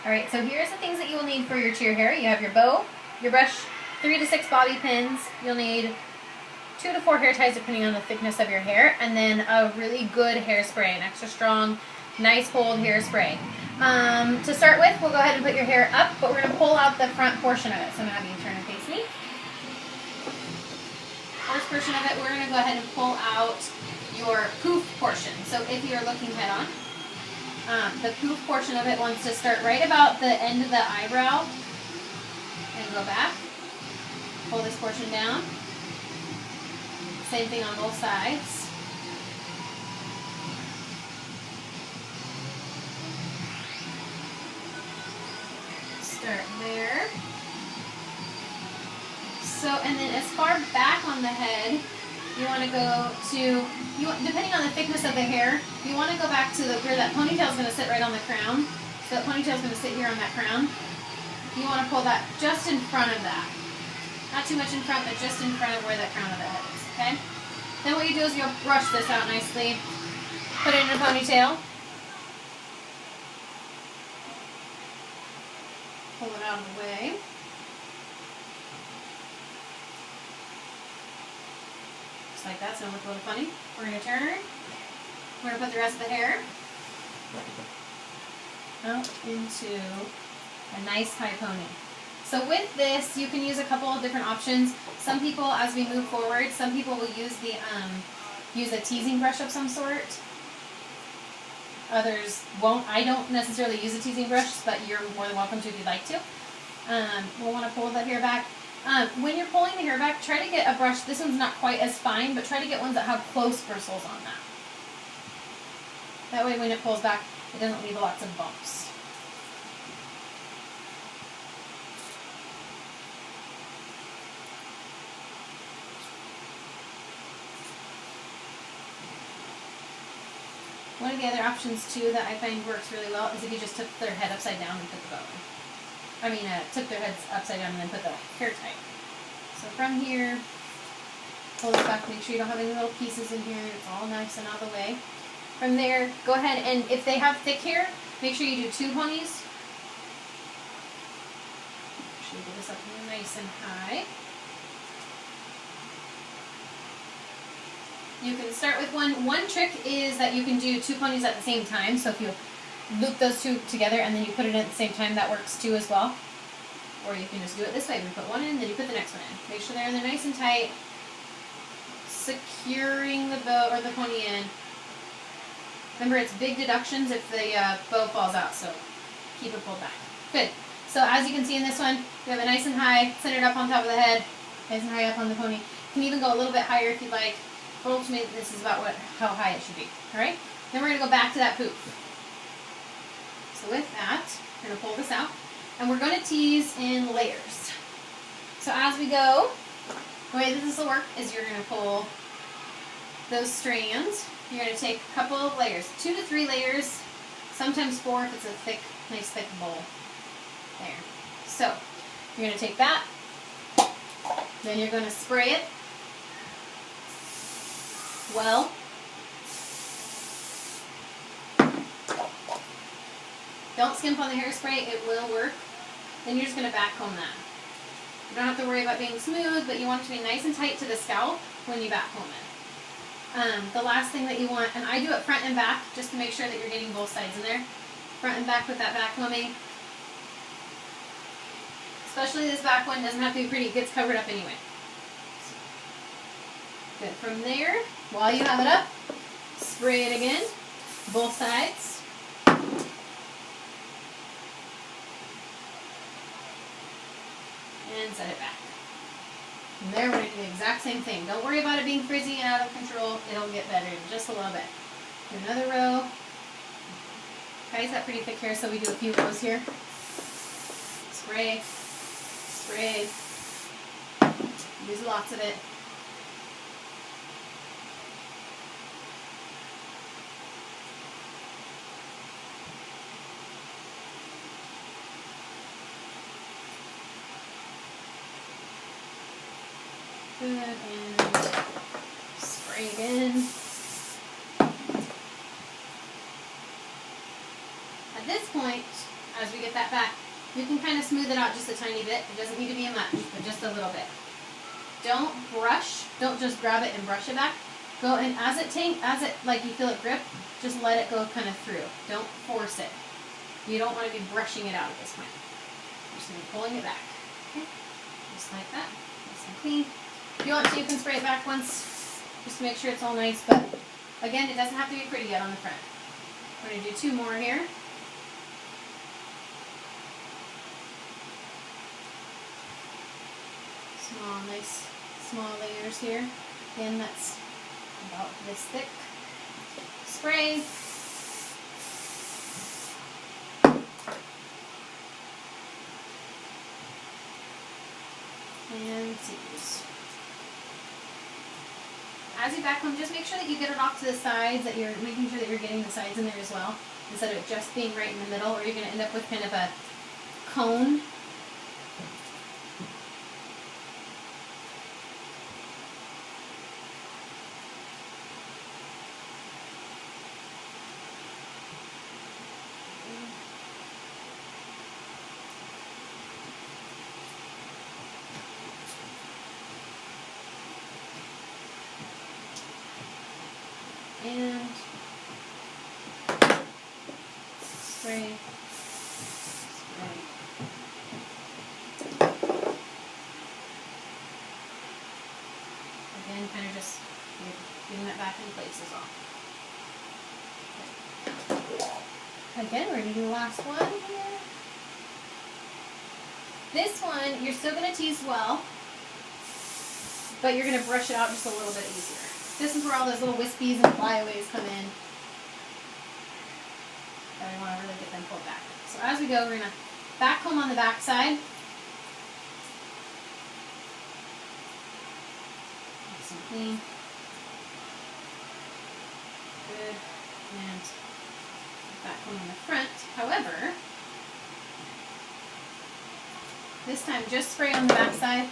Alright, so here's the things that you will need for your cheer hair. You have your bow, your brush, 3 to 6 bobby pins. You'll need 2 to 4 hair ties depending on the thickness of your hair, and then a really good hairspray, an extra strong, nice hold hairspray. To start with, we'll go ahead and put your hair up, but we're going to pull out the front portion of it. So I'm going to have you turn and face me. First portion of it, we're going to go ahead and pull out your poof portion. So if you're looking head on, the poof portion of it wants to start right about the end of the eyebrow and go back. Pull this portion down. Same thing on both sides. Start there. So, and then as far back on the head, you want to go to, depending on the thickness of the hair, you want to go back to where that ponytail is going to sit right on the crown. So that ponytail is going to sit here on that crown. You want to pull that just in front of that. Not too much in front, but just in front of where that crown of the head is, okay? Then what you do is you'll brush this out nicely, put it in a ponytail, pull it out of the way. Just like that, so it'll look a little funny. We're going to turn. We're going to put the rest of the hair out into a nice high pony. So with this, you can use a couple of different options. Some people, as we move forward, some people will use the use a teasing brush of some sort. Others won't. I don't necessarily use a teasing brush, but you're more than welcome to if you'd like to. We'll want to pull the hair back. When you're pulling the hair back, try to get a brush. This one's not quite as fine, but try to get ones that have close bristles on that. That way when it pulls back, it doesn't leave lots of bumps. One of the other options too that I find works really well is if you just took their head upside down and put the bow in. Took their heads upside down and then put the hair tight. So from here, pull this back, make sure you don't have any little pieces in here, it's all nice and out of the way. From there, go ahead and if they have thick hair, make sure you do 2 ponies. Make sure you get this up nice and high. You can start with one. One trick is that you can do 2 ponies at the same time. So if you loop those 2 together and then you put it in at the same time, that works too as well. Or you can just do it this way. You put one in, then you put the next one in. Make sure they're in there nice and tight. Securing the bow or the pony in. Remember, it's big deductions if the bow falls out, so keep it pulled back. Good. So as you can see in this one, you have it nice and high, centered up on top of the head, nice and high up on the pony. You can even go a little bit higher if you'd like. Ultimately, this is about how high it should be. All right? Then we're going to go back to that poof. So with that, we're going to pull this out, and we're going to tease in layers. So as we go, the way that this will work is you're going to pull those strands. You're going to take a couple of layers, 2 to 3 layers, sometimes 4 if it's a thick, nice thick bowl. There. So you're going to take that, then you're going to spray it well. Don't skimp on the hairspray, it will work. Then you're just going to back comb that. You don't have to worry about being smooth, but you want it to be nice and tight to the scalp when you back comb it. The last thing that you want, and I do it front and back just to make sure that you're getting both sides in there. Front and back with that back combing. Especially this back one doesn't have to be pretty, it gets covered up anyway. Good. From there, while you have it up, spray it again, both sides. And set it back. From there, we're going to do the exact same thing. Don't worry about it being frizzy and out of control. It'll get better in just a little bit. Do another row. Kai's got pretty thick hair, so we do a few rows here. Spray. Spray. Use lots of it. Good, and spray again. At this point, as we get that back, you can kind of smooth it out just a tiny bit. It doesn't need to be much, but just a little bit. Don't brush. Don't just grab it and brush it back. Go and as it like you feel it grip, just let it go kind of through. Don't force it. You don't want to be brushing it out at this point. You're just going to be pulling it back. Okay? Just like that. Nice and clean. If you want to, you can spray it back once, just to make sure it's all nice. But again, it doesn't have to be pretty yet on the front. We're going to do 2 more here. Nice small layers here. Again, that's about this thick. Spray. And scissors. As you backcomb, just make sure that you get it off to the sides, that you're making sure that you're getting the sides in there as well, instead of it just being right in the middle, or you're going to end up with kind of a cone. And spray, spray. Again, kind of just getting that back in place is all. Again, we're going to do the last one here. This one, you're still going to tease well, but you're going to brush it out just a little bit easier. This is where all those little wispies and flyaways come in. And we want to really get them pulled back. So as we go, we're going to backcomb on the back side. Nice and clean. Good. And backcomb on the front. However, this time just spray on the back side.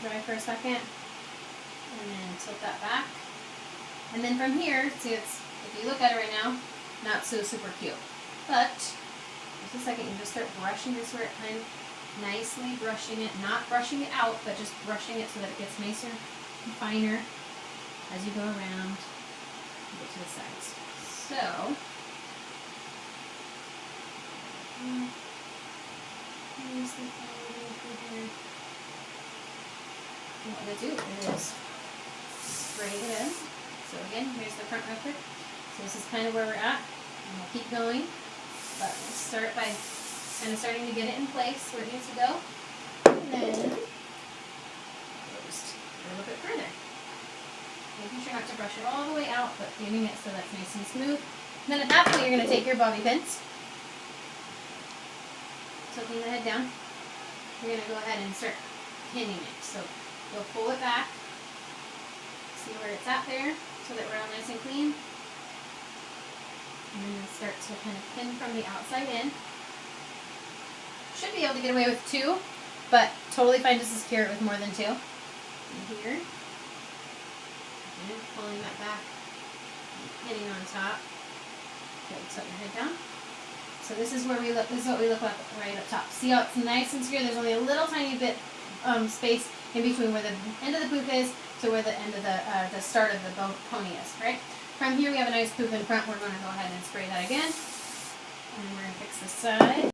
Dry for a second. And then tilt that back. And then from here, see, it's, if you look at it right now, not so super cute. But just a second, you just start brushing this where it kind of nicely brushing it, not brushing it out, but just brushing it so that it gets nicer and finer as you go around and get to the sides. So, what I'm going to do is spray it in. So again, here's the front real quick. So this is kind of where we're at. And we'll keep going. But we'll start by kind of starting to get it in place where it needs to go. And then we'll just go a little bit further. Making sure not to brush it all the way out, but getting it so that's nice and smooth. And then at that point, you're going to take your bobby pins, tilting the head down. You're going to go ahead and start pinning it. So you'll pull it back, see where it's at there, so that we're all nice and clean. And then you'll start to kind of pin from the outside in. Should be able to get away with 2, but totally fine to secure it with more than 2. And here, and pulling that back, and pinning on top. Good, tilt your head down. So this is where we look. This is what we look like right up top. See how it's nice and secure? There's only a little tiny bit space in between where the end of the poop is to where the end of the start of the pony is, right? From here we have a nice poop in front. We're going to go ahead and spray that again. And we're going to fix this side.